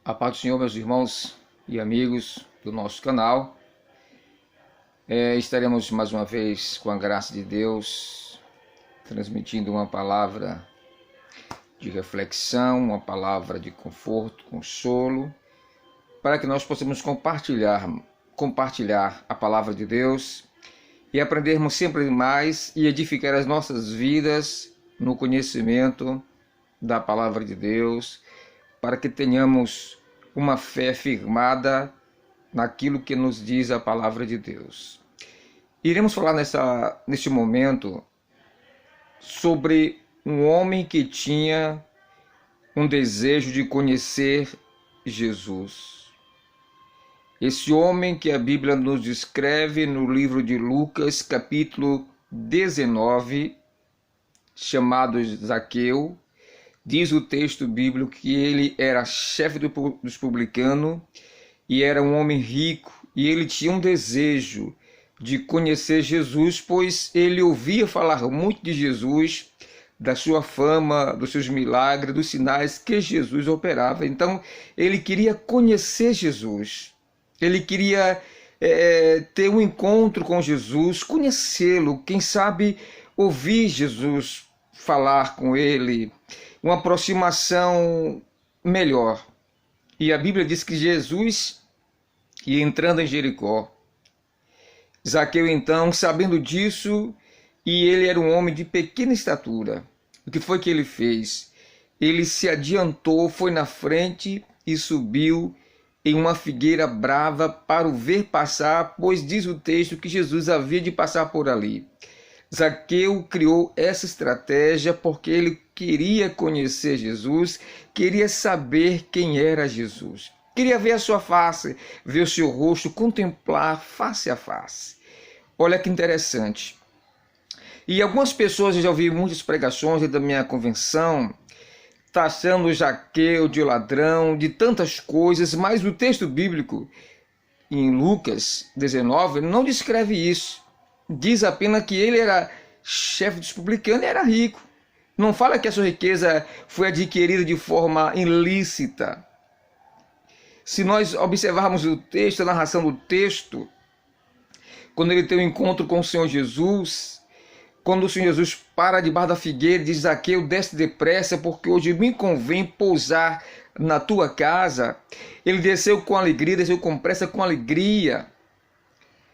A paz do Senhor, meus irmãos e amigos do nosso canal. Estaremos mais uma vez, com a graça de Deus, transmitindo uma palavra de reflexão, uma palavra de conforto, consolo, para que nós possamos compartilhar a palavra de Deus e aprendermos sempre mais e edificar as nossas vidas no conhecimento da palavra de Deus, para que tenhamos uma fé firmada naquilo que nos diz a palavra de Deus. Iremos falar neste momento sobre um homem que tinha um desejo de conhecer Jesus. Esse homem que a Bíblia nos descreve no livro de Lucas, capítulo 19, chamado Zaqueu. Diz o texto bíblico que ele era chefe dos publicanos e era um homem rico, e ele tinha um desejo de conhecer Jesus, pois ele ouvia falar muito de Jesus, da sua fama, dos seus milagres, dos sinais que Jesus operava. Então ele queria conhecer Jesus, ele queria ter um encontro com Jesus, conhecê-lo, quem sabe ouvir Jesus falar com ele, uma aproximação melhor. E a Bíblia diz que Jesus ia entrando em Jericó. Zaqueu, então, sabendo disso, e ele era um homem de pequena estatura, o que foi que ele fez? Ele se adiantou, foi na frente e subiu em uma figueira brava para o ver passar, pois diz o texto que Jesus havia de passar por ali. Zaqueu criou essa estratégia porque ele queria conhecer Jesus, queria saber quem era Jesus, queria ver a sua face, ver o seu rosto, contemplar face a face. Olha que interessante. E algumas pessoas, eu já ouvi muitas pregações da minha convenção, taxando Zaqueu de ladrão, de tantas coisas, mas o texto bíblico em Lucas 19 não descreve isso. Diz apenas que ele era chefe dos publicanos e era rico. Não fala que a sua riqueza foi adquirida de forma ilícita. Se nós observarmos o texto, a narração do texto, quando ele tem um encontro com o Senhor Jesus, quando o Senhor Jesus para debaixo da figueira e diz: Zaqueu, desce depressa, porque hoje me convém pousar na tua casa. Ele desceu com alegria, desceu com pressa, com alegria.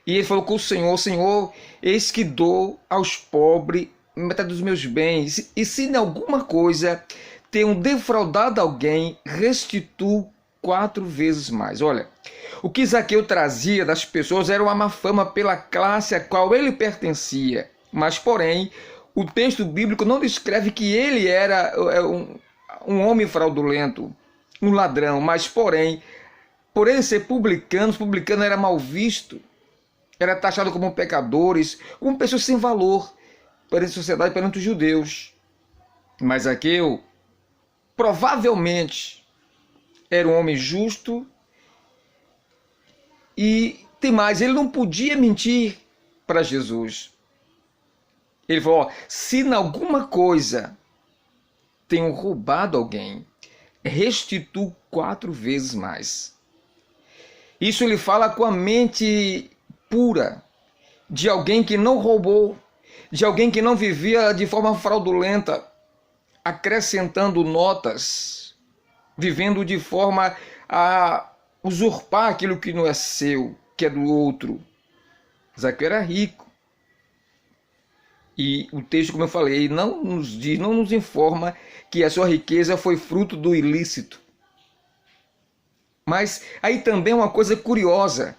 E ele falou com o Senhor: Senhor, eis que dou aos pobres metade dos meus bens, e se em alguma coisa tenho defraudado alguém, restituo 4 vezes mais. Olha, o que Zaqueu trazia das pessoas era uma má fama pela classe a qual ele pertencia, mas porém o texto bíblico não descreve que ele era um homem fraudulento, um ladrão, mas porém, por ele ser publicano, os publicanos era mal visto, era taxado como pecadores, como pessoas sem valor perante a sociedade, perante os judeus. Mas Zaqueu provavelmente era um homem justo e tem mais, ele não podia mentir para Jesus. Ele falou: se em alguma coisa tenho roubado alguém, restituo 4 vezes mais. Isso ele fala com a mente pura, de alguém que não roubou, de alguém que não vivia de forma fraudulenta, acrescentando notas, vivendo de forma a usurpar aquilo que não é seu, que é do outro. Zaqueu era rico. E o texto, como eu falei, não nos informa que a sua riqueza foi fruto do ilícito. Mas aí também é uma coisa curiosa.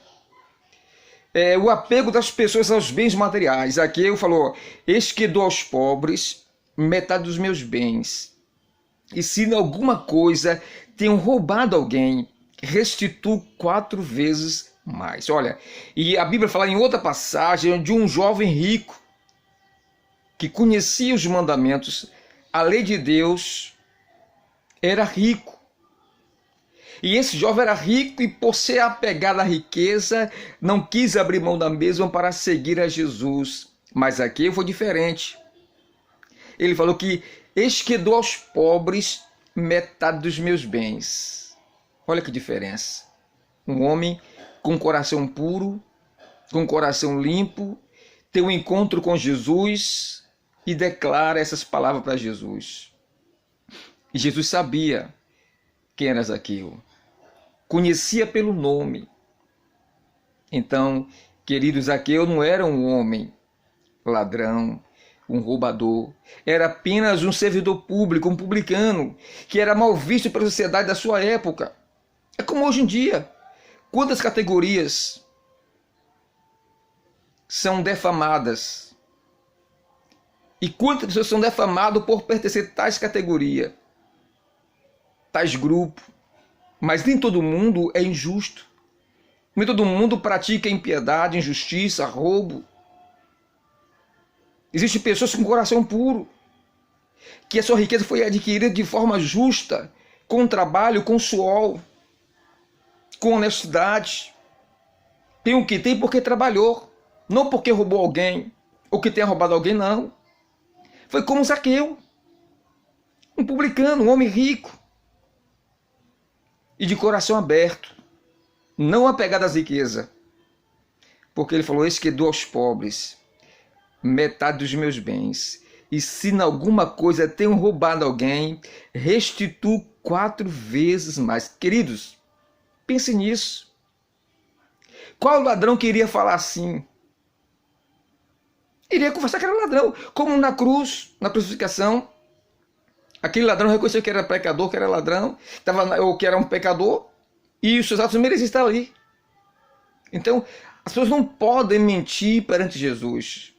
O apego das pessoas aos bens materiais. Aqui eu falou: eis que dou aos pobres metade dos meus bens, e se em alguma coisa tenho roubado alguém, restituo 4 vezes mais. Olha, e a Bíblia fala em outra passagem de um jovem rico que conhecia os mandamentos, a lei de Deus, era rico. E esse jovem era rico e, por ser apegado à riqueza, não quis abrir mão da mesma para seguir a Jesus. Mas aqui foi diferente. Ele falou que eis que dou aos pobres metade dos meus bens. Olha que diferença. Um homem com coração puro, com coração limpo, tem um encontro com Jesus e declara essas palavras para Jesus. E Jesus sabia quem era Zaqueu, conhecia pelo nome. Então, querido, Zaqueu não era um homem ladrão, um roubador, era apenas um servidor público, um publicano, que era mal visto pela sociedade da sua época. É como hoje em dia. Quantas categorias são defamadas? E quantas pessoas são defamadas por pertencer a tais categorias, tais grupos? Mas nem todo mundo é injusto. Nem todo mundo pratica impiedade, injustiça, roubo. Existem pessoas com coração puro, que a sua riqueza foi adquirida de forma justa, com trabalho, com suor, com honestidade. Tem o que tem porque trabalhou, não porque roubou alguém, ou que tenha roubado alguém, não. Foi como Zaqueu, um publicano, um homem rico, e de coração aberto, não apegado às riquezas, porque ele falou: eis que dou aos pobres metade dos meus bens, e se em alguma coisa tenho roubado alguém, restituo 4 vezes mais. Queridos, pense nisso. Qual ladrão que iria falar assim? Iria confessar que era ladrão, como na cruz, na crucificação. Aquele ladrão reconheceu que era pecador, que era ladrão, ou que era um pecador, e os seus atos mereciam estar ali. Então, as pessoas não podem mentir perante Jesus.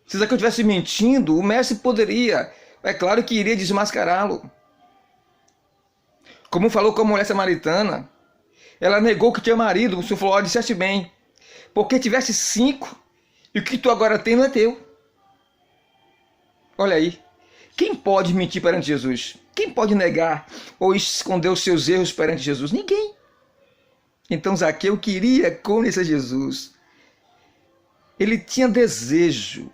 Se Zaqueu estivesse mentindo, o mestre poderia, é claro que iria desmascará-lo. Como falou com a mulher samaritana, ela negou que tinha marido. O Senhor falou: disseste bem, porque tivesse 5, e o que tu agora tem não é teu. Olha aí, quem pode mentir perante Jesus? Quem pode negar ou esconder os seus erros perante Jesus? Ninguém. Então Zaqueu queria conhecer Jesus. Ele tinha desejo.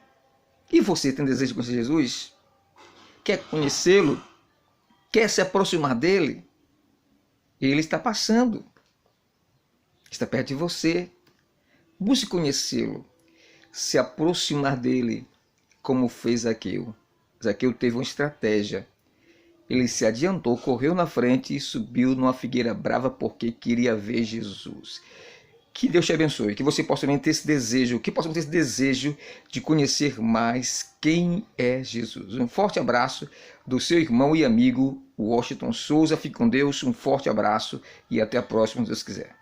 E você tem desejo de conhecer Jesus? Quer conhecê-lo? Quer se aproximar dele? Ele está passando. Está perto de você. Busque conhecê-lo. Se aproximar dele, como fez Zaqueu. Zaqueu teve uma estratégia. Ele se adiantou, correu na frente e subiu numa figueira brava porque queria ver Jesus. Que Deus te abençoe, que você possa também ter esse desejo, que possamos ter esse desejo de conhecer mais quem é Jesus. Um forte abraço do seu irmão e amigo Washington Souza. Fique com Deus, um forte abraço e até a próxima, se Deus quiser.